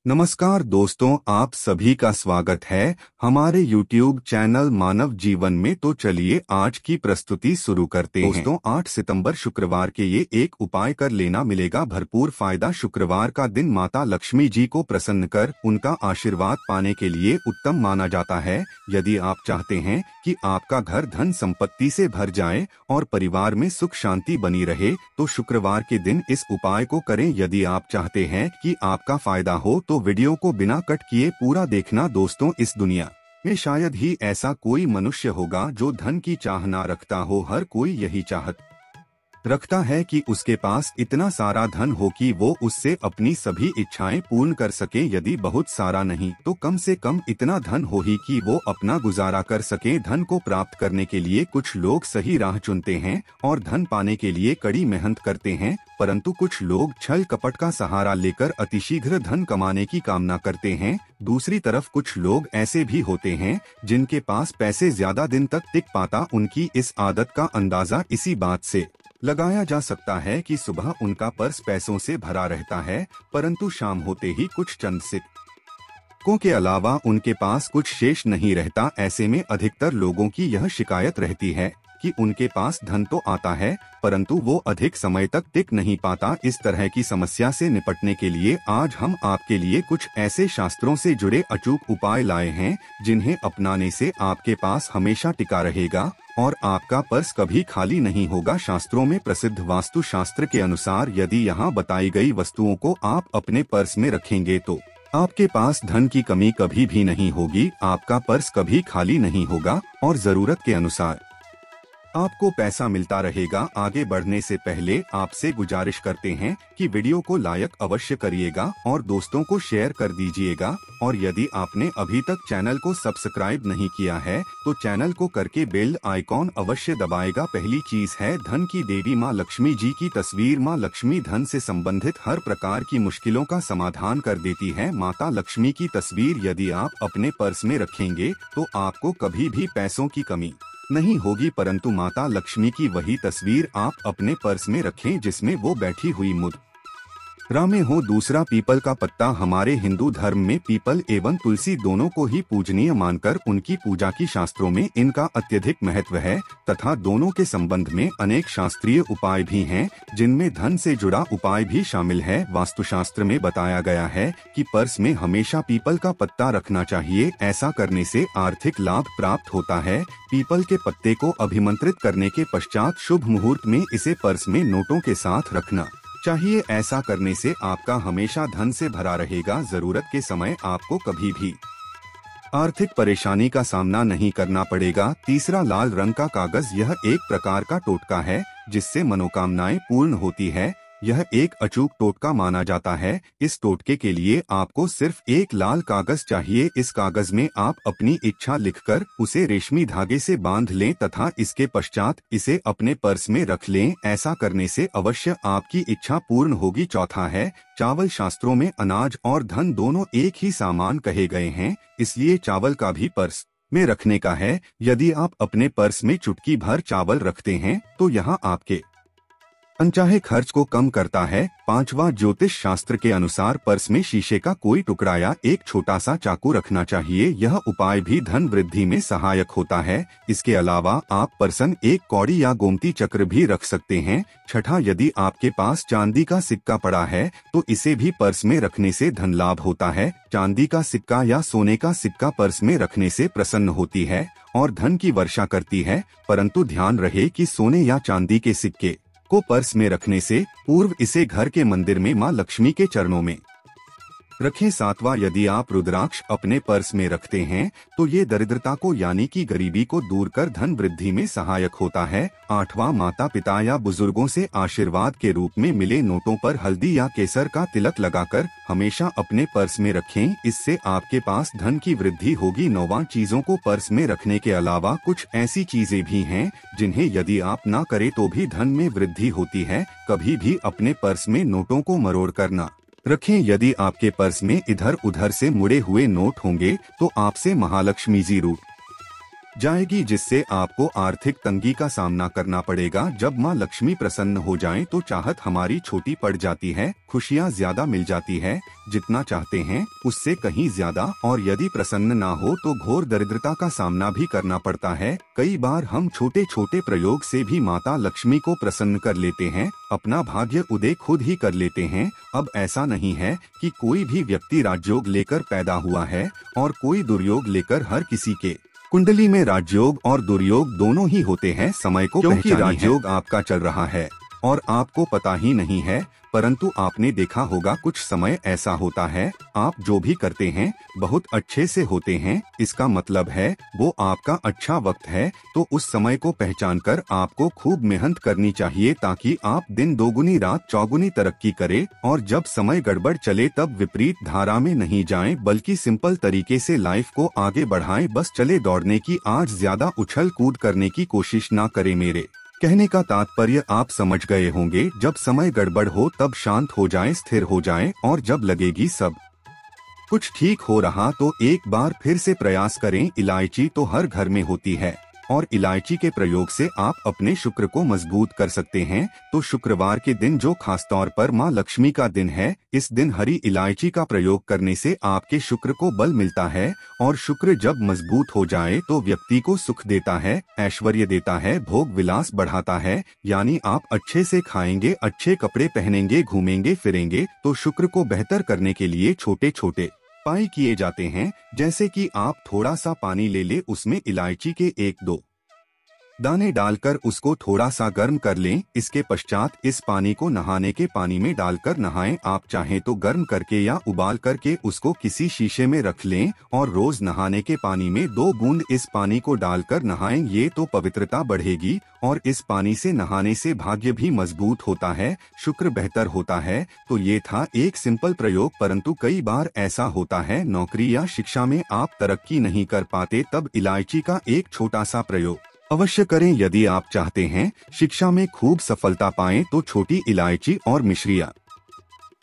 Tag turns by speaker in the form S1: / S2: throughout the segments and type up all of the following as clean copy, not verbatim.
S1: नमस्कार दोस्तों, आप सभी का स्वागत है हमारे YouTube चैनल मानव जीवन में। तो चलिए आज की प्रस्तुति शुरू करते हैं। दोस्तों, 8 सितंबर शुक्रवार के ये एक उपाय कर लेना, मिलेगा भरपूर फायदा। शुक्रवार का दिन माता लक्ष्मी जी को प्रसन्न कर उनका आशीर्वाद पाने के लिए उत्तम माना जाता है। यदि आप चाहते हैं कि आपका घर धन संपत्ति से भर जाए और परिवार में सुख शांति बनी रहे, तो शुक्रवार के दिन इस उपाय को करें। यदि आप चाहते हैं कि आपका फायदा हो तो वीडियो को बिना कट किए पूरा देखना। दोस्तों, इस दुनिया में शायद ही ऐसा कोई मनुष्य होगा जो धन की चाह ना रखता हो। हर कोई यही चाहत रखता है कि उसके पास इतना सारा धन हो कि वो उससे अपनी सभी इच्छाएं पूर्ण कर सके। यदि बहुत सारा नहीं तो कम से कम इतना धन हो ही कि वो अपना गुजारा कर सके। धन को प्राप्त करने के लिए कुछ लोग सही राह चुनते हैं और धन पाने के लिए कड़ी मेहनत करते हैं, परंतु कुछ लोग छल कपट का सहारा लेकर अतिशीघ्र धन कमाने की कामना करते हैं। दूसरी तरफ कुछ लोग ऐसे भी होते हैं जिनके पास पैसे ज्यादा दिन तक टिक पाता। उनकी इस आदत का अंदाजा इसी बात से लगाया जा सकता है कि सुबह उनका पर्स पैसों से भरा रहता है, परंतु शाम होते ही कुछ चंद सिक्कों के अलावा उनके पास कुछ शेष नहीं रहता। ऐसे में अधिकतर लोगों की यह शिकायत रहती है कि उनके पास धन तो आता है परंतु वो अधिक समय तक टिक नहीं पाता। इस तरह की समस्या से निपटने के लिए आज हम आपके लिए कुछ ऐसे शास्त्रों से जुड़े अचूक उपाय लाए हैं जिन्हें अपनाने से आपके पास हमेशा टिका रहेगा और आपका पर्स कभी खाली नहीं होगा। शास्त्रों में प्रसिद्ध वास्तु शास्त्र के अनुसार यदि यहाँ बताई गई वस्तुओं को आप अपने पर्स में रखेंगे तो आपके पास धन की कमी कभी भी नहीं होगी। आपका पर्स कभी खाली नहीं होगा और जरूरत के अनुसार आपको पैसा मिलता रहेगा। आगे बढ़ने से पहले आपसे गुजारिश करते हैं कि वीडियो को लाइक अवश्य करिएगा और दोस्तों को शेयर कर दीजिएगा। और यदि आपने अभी तक चैनल को सब्सक्राइब नहीं किया है तो चैनल को करके बेल आइकॉन अवश्य दबाएगा। पहली चीज है धन की देवी माँ लक्ष्मी जी की तस्वीर। माँ लक्ष्मी धन से संबंधित हर प्रकार की मुश्किलों का समाधान कर देती है। माता लक्ष्मी की तस्वीर यदि आप अपने पर्स में रखेंगे तो आपको कभी भी पैसों की कमी नहीं होगी, परंतु माता लक्ष्मी की वही तस्वीर आप अपने पर्स में रखें जिसमें वो बैठी हुई मुद्रा में हो। दूसरा, पीपल का पत्ता। हमारे हिंदू धर्म में पीपल एवं तुलसी दोनों को ही पूजनीय मानकर उनकी पूजा की शास्त्रों में इनका अत्यधिक महत्व है तथा दोनों के संबंध में अनेक शास्त्रीय उपाय भी हैं जिनमें धन से जुड़ा उपाय भी शामिल है। वास्तुशास्त्र में बताया गया है कि पर्स में हमेशा पीपल का पत्ता रखना चाहिए। ऐसा करने से आर्थिक लाभ प्राप्त होता है। पीपल के पत्ते को अभिमंत्रित करने के पश्चात शुभ मुहूर्त में इसे पर्स में नोटों के साथ रखना चाहिए। ऐसा करने से आपका हमेशा धन से भरा रहेगा। जरूरत के समय आपको कभी भी आर्थिक परेशानी का सामना नहीं करना पड़ेगा। तीसरा, लाल रंग का कागज। यह एक प्रकार का टोटका है जिससे मनोकामनाएं पूर्ण होती है। यह एक अचूक टोटका माना जाता है। इस टोटके के लिए आपको सिर्फ एक लाल कागज चाहिए। इस कागज में आप अपनी इच्छा लिखकर उसे रेशमी धागे से बांध लें तथा इसके पश्चात इसे अपने पर्स में रख लें। ऐसा करने से अवश्य आपकी इच्छा पूर्ण होगी। चौथा है चावल। शास्त्रों में अनाज और धन दोनों एक ही सामान कहे गए हैं, इसलिए चावल का भी पर्स में रखने का है। यदि आप अपने पर्स में चुटकी भर चावल रखते हैं तो यहाँ आपके अनचाहे खर्च को कम करता है। पांचवा, ज्योतिष शास्त्र के अनुसार पर्स में शीशे का कोई टुकड़ा या एक छोटा सा चाकू रखना चाहिए। यह उपाय भी धन वृद्धि में सहायक होता है। इसके अलावा आप पर्सन एक कौड़ी या गोमती चक्र भी रख सकते हैं। छठा, यदि आपके पास चांदी का सिक्का पड़ा है तो इसे भी पर्स में रखने से धन लाभ होता है। चांदी का सिक्का या सोने का सिक्का पर्स में रखने से प्रसन्न होती है और धन की वर्षा करती है, परंतु ध्यान रहे कि सोने या चांदी के सिक्के को पर्स में रखने से पूर्व इसे घर के मंदिर में मां लक्ष्मी के चरणों में रखें। सातवां, यदि आप रुद्राक्ष अपने पर्स में रखते हैं तो ये दरिद्रता को यानी कि गरीबी को दूर कर धन वृद्धि में सहायक होता है। आठवां, माता पिता या बुजुर्गों से आशीर्वाद के रूप में मिले नोटों पर हल्दी या केसर का तिलक लगाकर हमेशा अपने पर्स में रखें। इससे आपके पास धन की वृद्धि होगी। नौवां, चीजों को पर्स में रखने के अलावा कुछ ऐसी चीजें भी हैं जिन्हें यदि आप ना करें तो भी धन में वृद्धि होती है। कभी भी अपने पर्स में नोटों को मरोड़ कर ना रखें। यदि आपके पर्स में इधर उधर से मुड़े हुए नोट होंगे तो आपसे महालक्ष्मी जी रूठ जाएगी, जिससे आपको आर्थिक तंगी का सामना करना पड़ेगा। जब माँ लक्ष्मी प्रसन्न हो जाएं तो चाहत हमारी छोटी पड़ जाती है, खुशियाँ ज्यादा मिल जाती है, जितना चाहते हैं उससे कहीं ज्यादा। और यदि प्रसन्न ना हो तो घोर दरिद्रता का सामना भी करना पड़ता है। कई बार हम छोटे छोटे प्रयोग से भी माता लक्ष्मी को प्रसन्न कर लेते हैं, अपना भाग्य उदय खुद ही कर लेते हैं। अब ऐसा नहीं है कि कोई भी व्यक्ति राजयोग लेकर पैदा हुआ है और कोई दुर्योग लेकर। हर किसी के कुंडली में राजयोग और दुर्योग दोनों ही होते हैं। समय को क्योंकि राजयोग आपका चल रहा है और आपको पता ही नहीं है, परंतु आपने देखा होगा कुछ समय ऐसा होता है आप जो भी करते हैं बहुत अच्छे से होते हैं, इसका मतलब है वो आपका अच्छा वक्त है। तो उस समय को पहचान कर आपको खूब मेहनत करनी चाहिए ताकि आप दिन दोगुनी रात चौगुनी तरक्की करें। और जब समय गड़बड़ चले तब विपरीत धारा में नहीं जाएं, बल्कि सिंपल तरीके से लाइफ को आगे बढ़ाएं। बस चले दौड़ने की, आज ज्यादा उछल कूद करने की कोशिश ना करें। मेरे कहने का तात्पर्य आप समझ गए होंगे। जब समय गड़बड़ हो तब शांत हो जाएं, स्थिर हो जाएं, और जब लगेगी सब कुछ ठीक हो रहा तो एक बार फिर से प्रयास करें। इलायची तो हर घर में होती है और इलायची के प्रयोग से आप अपने शुक्र को मजबूत कर सकते हैं। तो शुक्रवार के दिन जो खास तौर पर माँ लक्ष्मी का दिन है, इस दिन हरी इलायची का प्रयोग करने से आपके शुक्र को बल मिलता है। और शुक्र जब मजबूत हो जाए तो व्यक्ति को सुख देता है, ऐश्वर्य देता है, भोग विलास बढ़ाता है। यानी आप अच्छे से खाएंगे, अच्छे कपड़े पहनेंगे, घूमेंगे फिरेंगे। तो शुक्र को बेहतर करने के लिए छोटे छोटे उपाय किए जाते हैं, जैसे कि आप थोड़ा सा पानी ले ले, उसमें इलायची के 1-2 दाने डालकर उसको थोड़ा सा गर्म कर लें। इसके पश्चात इस पानी को नहाने के पानी में डालकर नहाएं। आप चाहें तो गर्म करके या उबाल करके उसको किसी शीशे में रख लें और रोज नहाने के पानी में 2 बूंद इस पानी को डालकर नहाएं। ये तो पवित्रता बढ़ेगी और इस पानी से नहाने से भाग्य भी मजबूत होता है, शुक्र बेहतर होता है। तो ये था एक सिंपल प्रयोग, परंतु कई बार ऐसा होता है नौकरी या शिक्षा में आप तरक्की नहीं कर पाते, तब इलायची का एक छोटा सा प्रयोग अवश्य करें। यदि आप चाहते हैं शिक्षा में खूब सफलता पाएं तो छोटी इलायची और मिश्रियाँ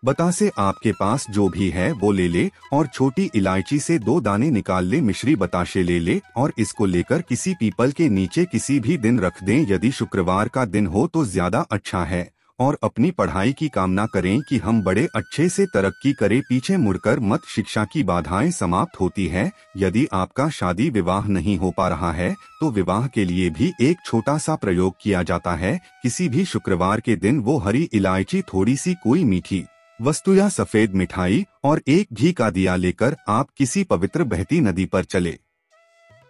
S1: बतासे आपके पास जो भी है वो ले ले और छोटी इलायची से 2 दाने निकाल ले, मिश्री बताशे ले ले और इसको लेकर किसी पीपल के नीचे किसी भी दिन रख दें। यदि शुक्रवार का दिन हो तो ज्यादा अच्छा है। और अपनी पढ़ाई की कामना करें कि हम बड़े अच्छे से तरक्की करें, पीछे मुड़कर मत, शिक्षा की बाधाएं समाप्त होती है। यदि आपका शादी विवाह नहीं हो पा रहा है तो विवाह के लिए भी एक छोटा सा प्रयोग किया जाता है। किसी भी शुक्रवार के दिन वो हरी इलायची, थोड़ी सी कोई मीठी वस्तु या सफेद मिठाई और एक घी का दिया लेकर आप किसी पवित्र बहती नदी पर चले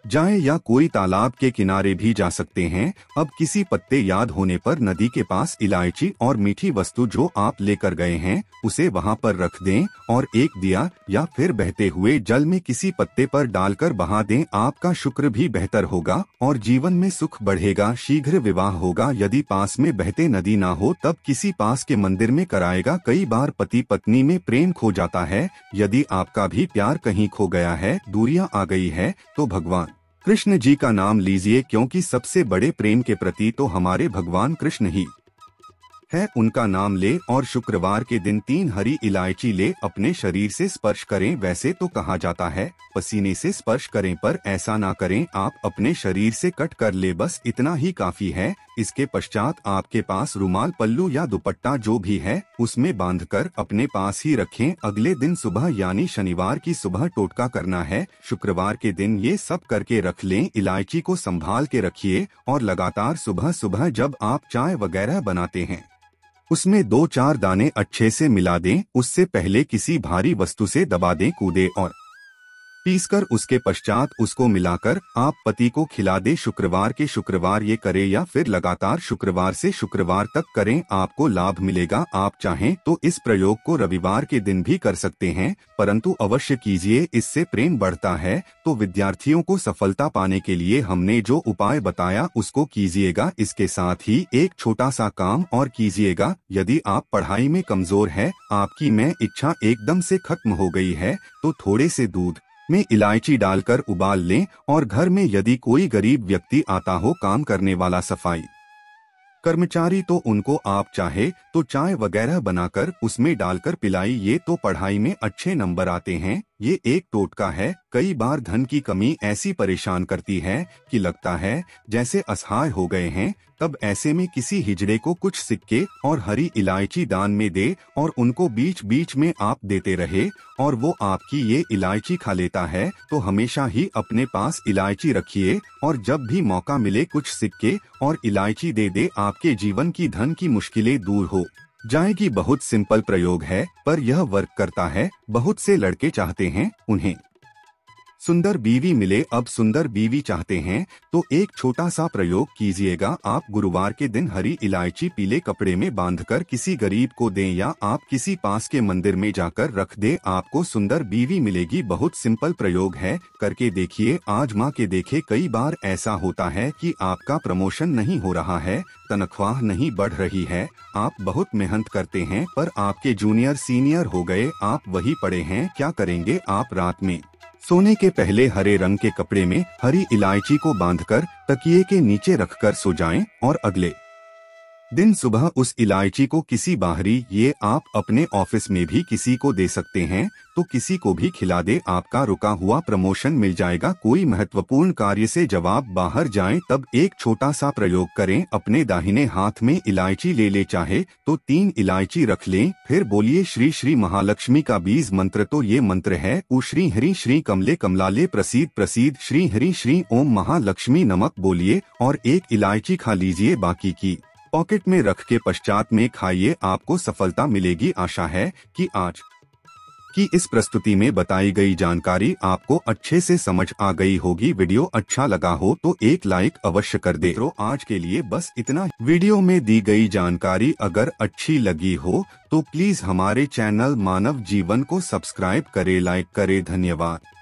S1: जाएं या कोई तालाब के किनारे भी जा सकते हैं। अब किसी पत्ते याद होने पर नदी के पास इलायची और मीठी वस्तु जो आप लेकर गए हैं उसे वहां पर रख दें और एक दिया या फिर बहते हुए जल में किसी पत्ते पर डालकर बहा दें। आपका शुक्र भी बेहतर होगा और जीवन में सुख बढ़ेगा, शीघ्र विवाह होगा। यदि पास में बहते नदी ना हो तब किसी पास के मंदिर में कराएगा। कई बार पति पत्नी में प्रेम खो जाता है। यदि आपका भी प्यार कहीं खो गया है, दूरियां आ गई है, तो भगवान कृष्ण जी का नाम लीजिए, क्योंकि सबसे बड़े प्रेम के प्रति तो हमारे भगवान कृष्ण ही है। उनका नाम ले और शुक्रवार के दिन 3 हरी इलायची ले, अपने शरीर से स्पर्श करें। वैसे तो कहा जाता है पसीने से स्पर्श करें, पर ऐसा ना करें, आप अपने शरीर से कट कर ले, बस इतना ही काफी है। इसके पश्चात आपके पास रुमाल, पल्लू या दुपट्टा जो भी है उसमें बांधकर अपने पास ही रखें। अगले दिन सुबह यानी शनिवार की सुबह टोटका करना है। शुक्रवार के दिन ये सब करके रख लें। इलायची को संभाल के रखिए और लगातार सुबह सुबह जब आप चाय वगैरह बनाते हैं उसमें 2-4 दाने अच्छे से मिला दें। उससे पहले किसी भारी वस्तु से दबा दें, कूदे और पीसकर उसके पश्चात उसको मिलाकर आप पति को खिला दे। शुक्रवार के शुक्रवार ये करें या फिर लगातार शुक्रवार से शुक्रवार तक करें, आपको लाभ मिलेगा। आप चाहें तो इस प्रयोग को रविवार के दिन भी कर सकते हैं, परंतु अवश्य कीजिए, इससे प्रेम बढ़ता है। तो विद्यार्थियों को सफलता पाने के लिए हमने जो उपाय बताया उसको कीजिएगा। इसके साथ ही एक छोटा सा काम और कीजिएगा। यदि आप पढ़ाई में कमजोर है, आपकी में इच्छा एकदम से खत्म हो गई है, तो थोड़े से दूध में इलायची डालकर उबाल लें और घर में यदि कोई गरीब व्यक्ति आता हो, काम करने वाला, सफाई कर्मचारी, तो उनको आप चाहे तो चाय वगैरह बनाकर उसमें डालकर पिलाई। ये तो पढ़ाई में अच्छे नंबर आते हैं। ये एक टोटका है। कई बार धन की कमी ऐसी परेशान करती है कि लगता है जैसे असहाय हो गए हैं। तब ऐसे में किसी हिजड़े को कुछ सिक्के और हरी इलायची दान में दे और उनको बीच बीच में आप देते रहे और वो आपकी ये इलायची खा लेता है, तो हमेशा ही अपने पास इलायची रखिए और जब भी मौका मिले कुछ सिक्के और इलायची दे दे। आपके जीवन की धन की मुश्किलें दूर हो जाएगी। बहुत सिंपल प्रयोग है पर यह वर्क करता है। बहुत से लड़के चाहते हैं उन्हें सुंदर बीवी मिले। अब सुंदर बीवी चाहते हैं तो एक छोटा सा प्रयोग कीजिएगा। आप गुरुवार के दिन हरी इलायची पीले कपड़े में बांधकर किसी गरीब को दें या आप किसी पास के मंदिर में जाकर रख दें। आपको सुंदर बीवी मिलेगी। बहुत सिंपल प्रयोग है, करके देखिए, आजमा के देखे। कई बार ऐसा होता है कि आपका प्रमोशन नहीं हो रहा है, तनख्वाह नहीं बढ़ रही है, आप बहुत मेहनत करते हैं पर आपके जूनियर सीनियर हो गए, आप वही पड़े हैं। क्या करेंगे आप? रात में सोने के पहले हरे रंग के कपड़े में हरी इलायची को बांधकर तकिए के नीचे रखकर सो जाएं और अगले दिन सुबह उस इलायची को किसी बाहरी, ये आप अपने ऑफिस में भी किसी को दे सकते हैं, तो किसी को भी खिला दे। आपका रुका हुआ प्रमोशन मिल जाएगा। कोई महत्वपूर्ण कार्य से जब आप बाहर जाएं तब एक छोटा सा प्रयोग करें। अपने दाहिने हाथ में इलायची ले चाहे तो 3 इलायची रख लें, फिर बोलिए श्री श्री महालक्ष्मी का बीज मंत्र। तो ये मंत्र है उ श्री हरि श्री कमले कमलाले प्रसीद प्रसीद श्री हरि श्री ओम महालक्ष्मी नमक। बोलिए और एक इलायची खा लीजिए। बाकी की पॉकेट में रख के पश्चात में खाइए, आपको सफलता मिलेगी। आशा है कि आज की इस प्रस्तुति में बताई गई जानकारी आपको अच्छे से समझ आ गई होगी। वीडियो अच्छा लगा हो तो एक लाइक अवश्य कर दे। तो आज के लिए बस इतना। वीडियो में दी गई जानकारी अगर अच्छी लगी हो तो प्लीज हमारे चैनल मानव जीवन को सब्सक्राइब करे, लाइक करे। धन्यवाद।